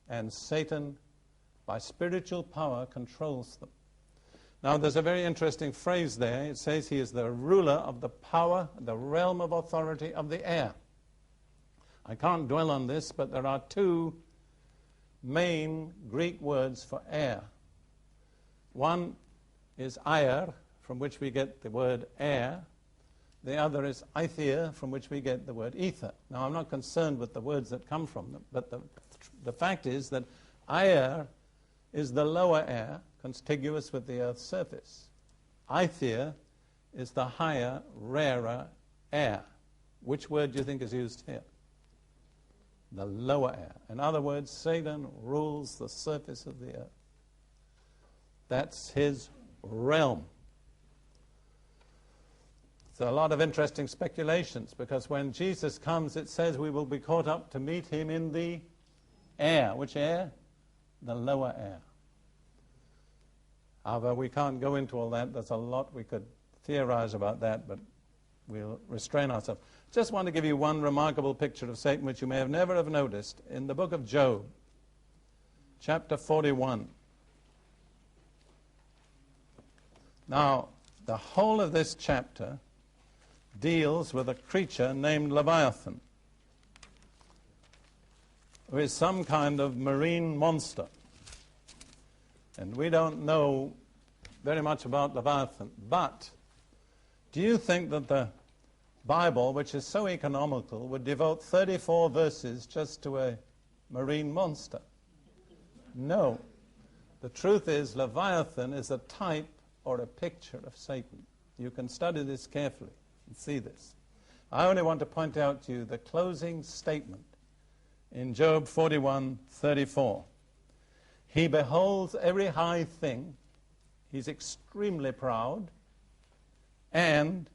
and Satan, by spiritual power, controls them. Now, there's a very interesting phrase there. It says he is the ruler of the power, the realm of authority of the air. I can't dwell on this, but there are two main Greek words for air. One is air, from which we get the word air. The other is aether, from which we get the word ether. Now, I'm not concerned with the words that come from them, but the fact is that air is the lower air, contiguous with the Earth's surface. Aether is the higher, rarer air. Which word do you think is used here? The lower air. In other words, Satan rules the surface of the earth. That's his realm. So a lot of interesting speculations, because when Jesus comes, it says we will be caught up to meet him in the air. Which air? The lower air. However, we can't go into all that. There's a lot we could theorize about that, but we'll restrain ourselves. Just want to give you one remarkable picture of Satan, which you may have never have noticed. In the book of Job, chapter 41. Now, the whole of this chapter deals with a creature named Leviathan, who is some kind of marine monster. And we don't know very much about Leviathan. But do you think that the Bible, which is so economical, would devote 34 verses just to a marine monster? No. The truth is, Leviathan is a type or a picture of Satan. You can study this carefully and see this. I only want to point out to you the closing statement in Job 41:34. He beholds every high thing. He's extremely proud. And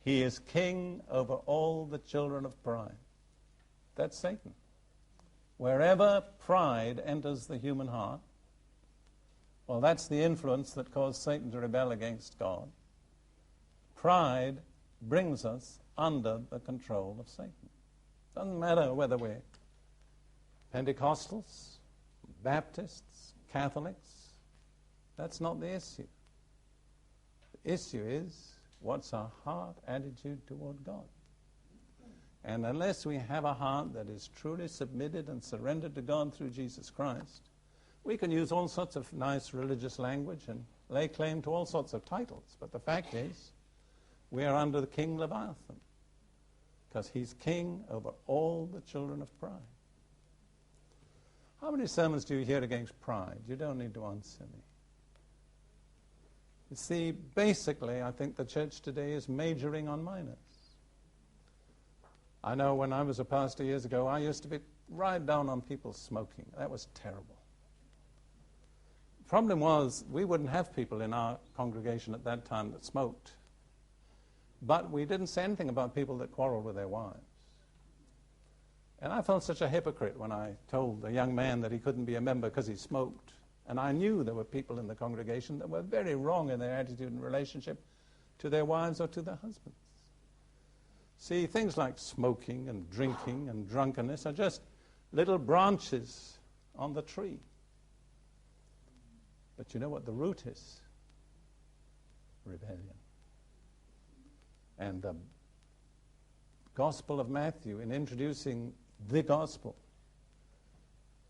he is king over all the children of pride. That's Satan. Wherever pride enters the human heart, well, that's the influence that caused Satan to rebel against God. Pride brings us under the control of Satan. Doesn't matter whether we're Pentecostals, Baptists, Catholics. That's not the issue. The issue is, what's our heart attitude toward God? And unless we have a heart that is truly submitted and surrendered to God through Jesus Christ, we can use all sorts of nice religious language and lay claim to all sorts of titles. But the fact is, we are under the King Leviathan, because he's king over all the children of pride. How many sermons do you hear against pride? You don't need to answer me. You see, basically, I think the church today is majoring on minors. I know when I was a pastor years ago, I used to be right down on people smoking. That was terrible. The problem was, we wouldn't have people in our congregation at that time that smoked. But we didn't say anything about people that quarreled with their wives. And I felt such a hypocrite when I told a young man that he couldn't be a member because he smoked. And I knew there were people in the congregation that were very wrong in their attitude and relationship to their wives or to their husbands. See, things like smoking and drinking and drunkenness are just little branches on the tree. But you know what the root is? Rebellion. And the Gospel of Matthew, in introducing the Gospel,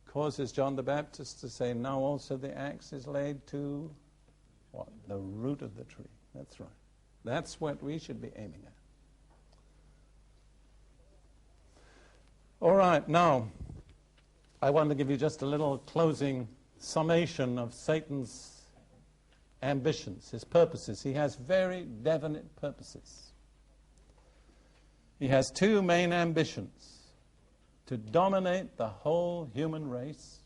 causes John the Baptist to say, now also the axe is laid to what? The root of the tree. That's right. That's what we should be aiming at. All right, now, I want to give you just a little closing summation of Satan's ambitions, his purposes. He has very definite purposes. He has two main ambitions: to dominate the whole human race.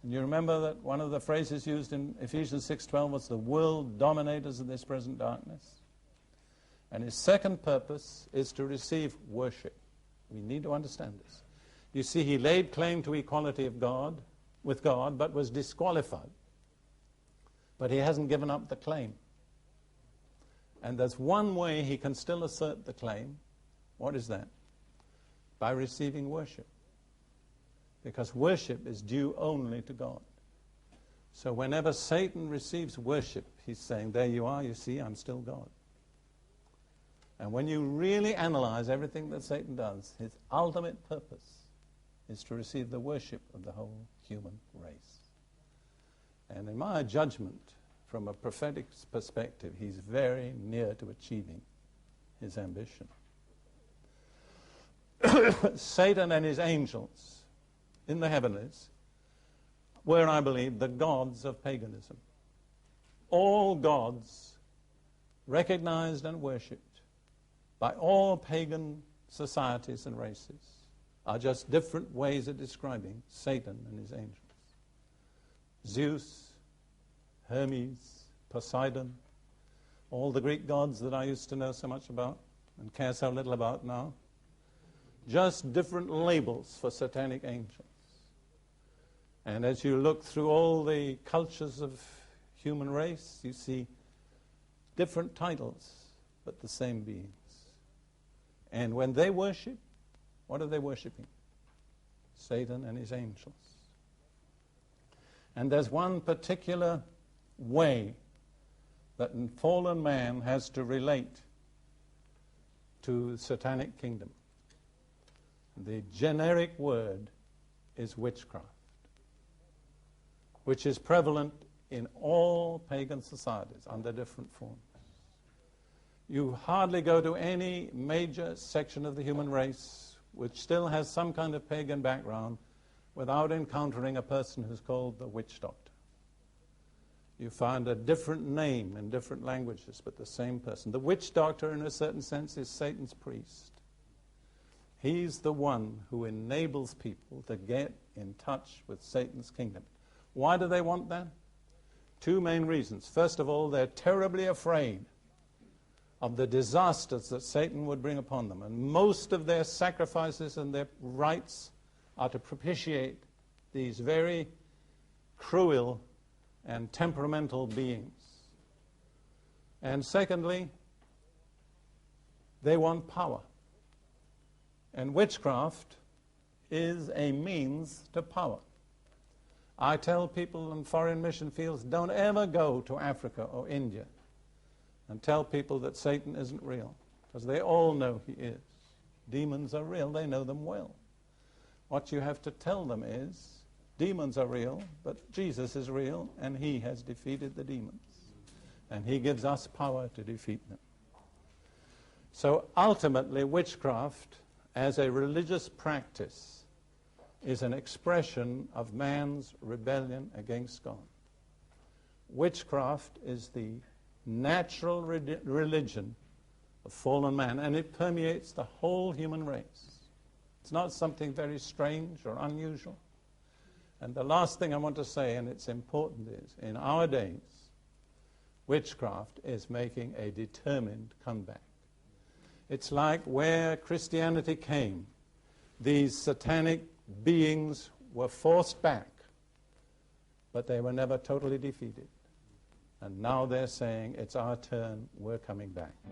And you remember that one of the phrases used in Ephesians 6:12 was the world dominators of this present darkness. And his second purpose is to receive worship. We need to understand this. You see, he laid claim to equality of God, with God, but was disqualified. But he hasn't given up the claim. And there's one way he can still assert the claim. What is that? By receiving worship. because worship is due only to God. So whenever Satan receives worship, he's saying, there you are, you see, I'm still God. And when you really analyze everything that Satan does, his ultimate purpose is to receive the worship of the whole human race. And in my judgment, from a prophetic perspective, he's very near to achieving his ambition. Satan and his angels in the heavenlies were, I believe, the gods of paganism. All gods recognized and worshipped by all pagan societies and races are just different ways of describing Satan and his angels. Zeus, Hermes, Poseidon, all the Greek gods that I used to know so much about and care so little about now, just different labels for satanic angels. And as you look through all the cultures of human race, you see different titles, but the same beings. And when they worship, what are they worshiping? Satan and his angels. And there's one particular way that fallen man has to relate to the satanic kingdom. The generic word is witchcraft, which is prevalent in all pagan societies under different forms. You hardly go to any major section of the human race which still has some kind of pagan background without encountering a person who's called the witch doctor. You find a different name in different languages, but the same person. The witch doctor, in a certain sense, is Satan's priest. He's the one who enables people to get in touch with Satan's kingdom. Why do they want that? Two main reasons. First of all, they're terribly afraid of the disasters that Satan would bring upon them. And most of their sacrifices and their rites are to propitiate these very cruel and temperamental beings. And secondly, they want power. And witchcraft is a means to power. I tell people in foreign mission fields, don't ever go to Africa or India and tell people that Satan isn't real, because they all know he is. Demons are real, they know them well. What you have to tell them is, demons are real, but Jesus is real, and he has defeated the demons. And he gives us power to defeat them. So ultimately, witchcraft, as a religious practice, is an expression of man's rebellion against God. Witchcraft is the natural religion of fallen man, and it permeates the whole human race. It's not something very strange or unusual. And the last thing I want to say, and it's important, is in our days, witchcraft is making a determined comeback. It's like where Christianity came, these satanic beings were forced back, but they were never totally defeated. And now they're saying, it's our turn, we're coming back.